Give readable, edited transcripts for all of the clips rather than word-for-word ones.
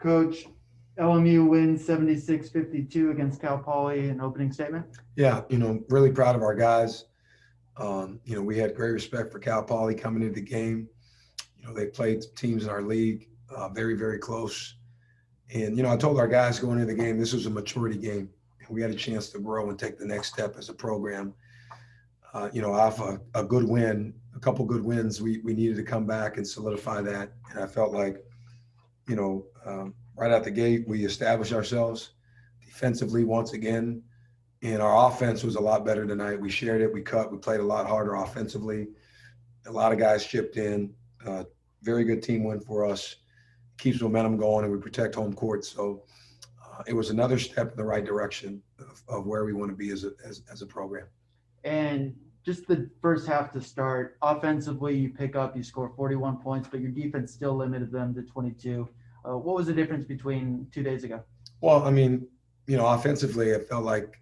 Coach, LMU wins 76-52 against Cal Poly. An opening statement. Yeah, really proud of our guys. We had great respect for Cal Poly coming into the game. They played teams in our league very, very close. And, I told our guys going into the game, this was a maturity game. We had a chance to grow and take the next step as a program. Off a good win, a couple good wins, we needed to come back and solidify that. And I felt like, right out the gate, we established ourselves defensively once again. And our offense was a lot better tonight. We shared it, we played a lot harder offensively. A lot of guys chipped in. Very good team win for us. Keeps momentum going, and we protect home court. So it was another step in the right direction of where we want to be as a program. And just the first half to start, offensively, you score 41 points, but your defense still limited them to 22. What was the difference between 2 days ago? Well, offensively, I felt like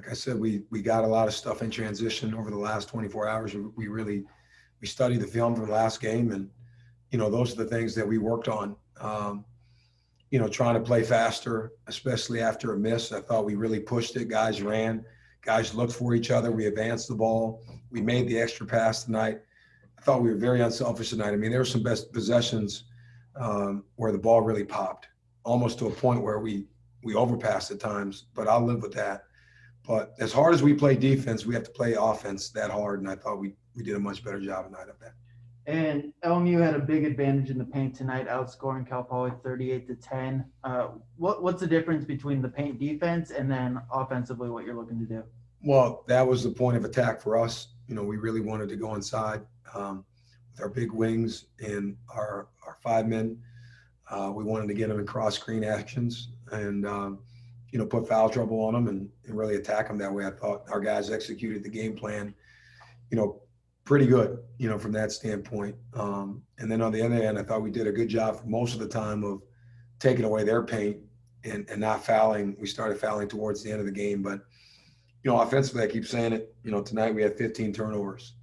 I said, we got a lot of stuff in transition over the last 24 hours. We studied the film from the last game, and those are the things that we worked on. Trying to play faster, especially after a miss. I thought we really pushed it. Guys ran, guys looked for each other. We advanced the ball. We made the extra pass tonight. I thought we were very unselfish tonight. There were some best possessions where the ball really popped, almost to a point where we overpassed at times, but I'll live with that. But as hard as we play defense, we have to play offense that hard, and I thought we did a much better job tonight of that. And LMU had a big advantage in the paint tonight, outscoring Cal Poly 38-10. What's the difference between the paint defense and then offensively what you're looking to do? Well, that was the point of attack for us. We really wanted to go inside with our big wings and our five men. We wanted to get them in cross screen actions and put foul trouble on them and really attack them that way. I thought our guys executed the game plan, pretty good, from that standpoint. And then on the other hand, I thought we did a good job for most of the time of taking away their paint and not fouling. We started fouling towards the end of the game, but offensively, I keep saying it, tonight we had 15 turnovers.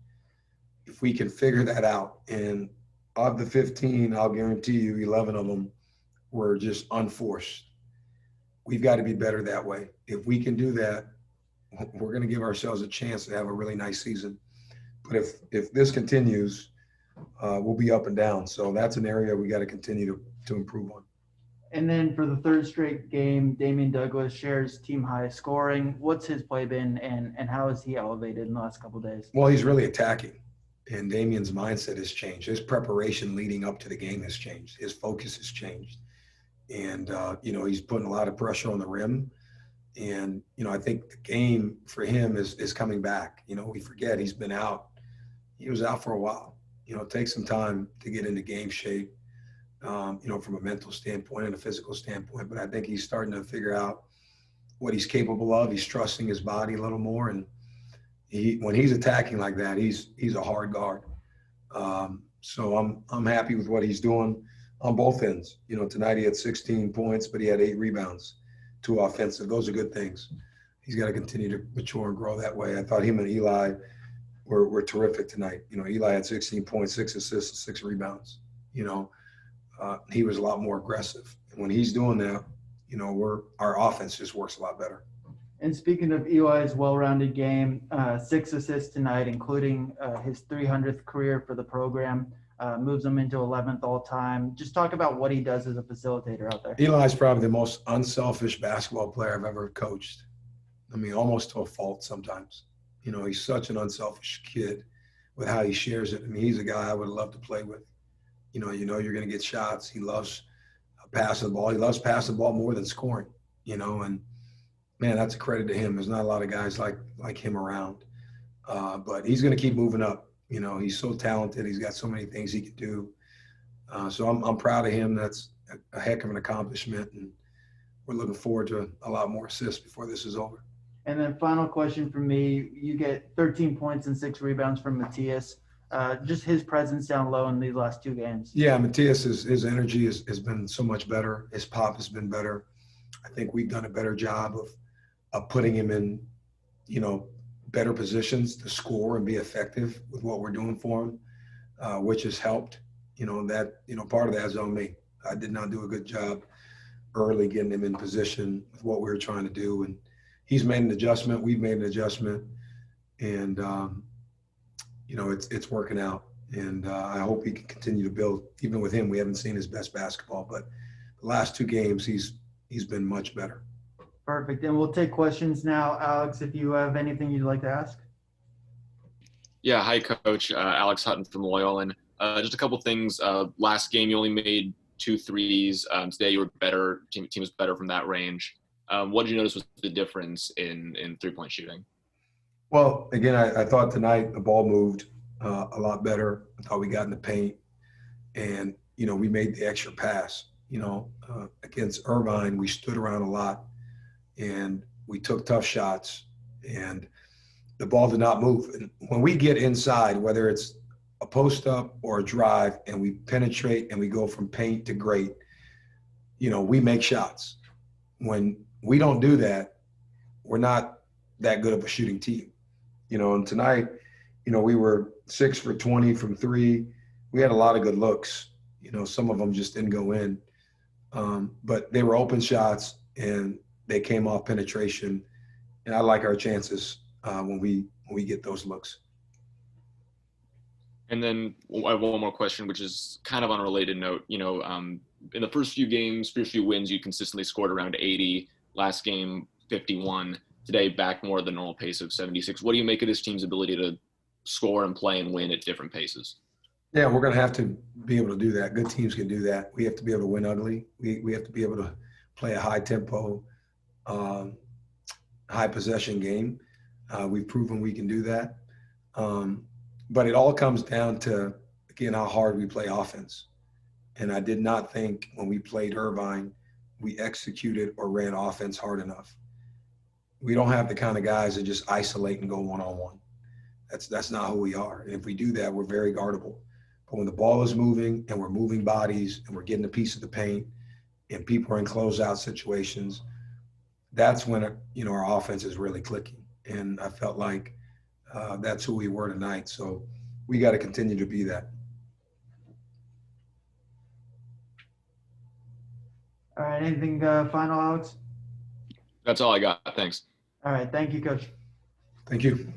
If we can figure that out, and of the 15, I'll guarantee you 11 of them were just unforced. We've got to be better that way. If we can do that, we're going to give ourselves a chance to have a really nice season. But if this continues, we'll be up and down. So that's an area we got to continue to improve on. And then for the third straight game, Damian Douglas shares team high scoring. What's his play been, and how has he elevated in the last couple of days? Well, he's really attacking, and Damian's mindset has changed. His preparation leading up to the game has changed. His focus has changed. And, he's putting a lot of pressure on the rim. And, I think the game for him is coming back. We forget he's been out. He was out for a while. It takes some time to get into game shape. From a mental standpoint and a physical standpoint. But I think he's starting to figure out what he's capable of. He's trusting his body a little more. And when he's attacking like that, he's a hard guard. So I'm happy with what he's doing on both ends. Tonight he had 16 points, but he had 8 rebounds, 2 offensive. Those are good things. He's got to continue to mature and grow that way. I thought him and Eli were terrific tonight. Eli had 16 points, 6 assists, and 6 rebounds. He was a lot more aggressive. And when he's doing that, our offense just works a lot better. And speaking of Eli's well-rounded game, 6 assists tonight, including his 300th career for the program, moves him into 11th all-time. Just talk about what he does as a facilitator out there. Eli's probably the most unselfish basketball player I've ever coached. Almost to a fault sometimes. He's such an unselfish kid with how he shares it. He's a guy I would love to play with. You're going to get shots. He loves passing the ball. He loves passing the ball more than scoring, and man, that's a credit to him. There's not a lot of guys like him around, but he's going to keep moving up. He's so talented. He's got so many things he can do. So I'm proud of him. That's a heck of an accomplishment, and we're looking forward to a lot more assists before this is over. And then final question from me, you get 13 points and 6 rebounds from Matthias. Just his presence down low in these last 2 games. Yeah, Matthias, his energy has been so much better. His pop has been better. I think we've done a better job of putting him in, better positions to score and be effective with what we're doing for him, which has helped. Part of that is on me. I did not do a good job early, getting him in position with what we were trying to do. And he's made an adjustment. We've made an adjustment. And, it's working out. And I hope he can continue to build. Even with him, we haven't seen his best basketball. But the last 2 games, he's been much better. Perfect. And we'll take questions now. Alex, if you have anything you'd like to ask. Yeah, hi, Coach. Alex Hutton from Loyola. Just a couple things. Last game, you only made 2 threes. Today, you were better. Team was better from that range. What did you notice was the difference in 3-point shooting? Well, again, I thought tonight the ball moved a lot better. I thought we got in the paint, and we made the extra pass. Against Irvine, we stood around a lot, and we took tough shots, and the ball did not move. And when we get inside, whether it's a post up or a drive, and we penetrate and we go from paint to great, we make shots. When we don't do that, we're not that good of a shooting team. And tonight, we were 6 for 20 from 3. We had a lot of good looks. Some of them just didn't go in. But they were open shots, and they came off penetration. And I like our chances when we get those looks. And then I have one more question, which is kind of on a related note. In the first few wins, you consistently scored around 80. Last game, 51. Today, back more at the normal pace of 76. What do you make of this team's ability to score and play and win at different paces? Yeah, we're going to have to be able to do that. Good teams can do that. We have to be able to win ugly. We have to be able to play a high tempo, high possession game. We've proven we can do that. But it all comes down to, again, how hard we play offense. And I did not think when we played Irvine, we executed or ran offense hard enough. We don't have the kind of guys that just isolate and go one-on-one. That's not who we are. And if we do that, we're very guardable. But when the ball is moving and we're moving bodies and we're getting a piece of the paint and people are in closeout situations, that's when our offense is really clicking. And I felt like that's who we were tonight. So we got to continue to be that. All right. Anything final, Alex? That's all I got. Thanks. All right. Thank you, Coach. Thank you.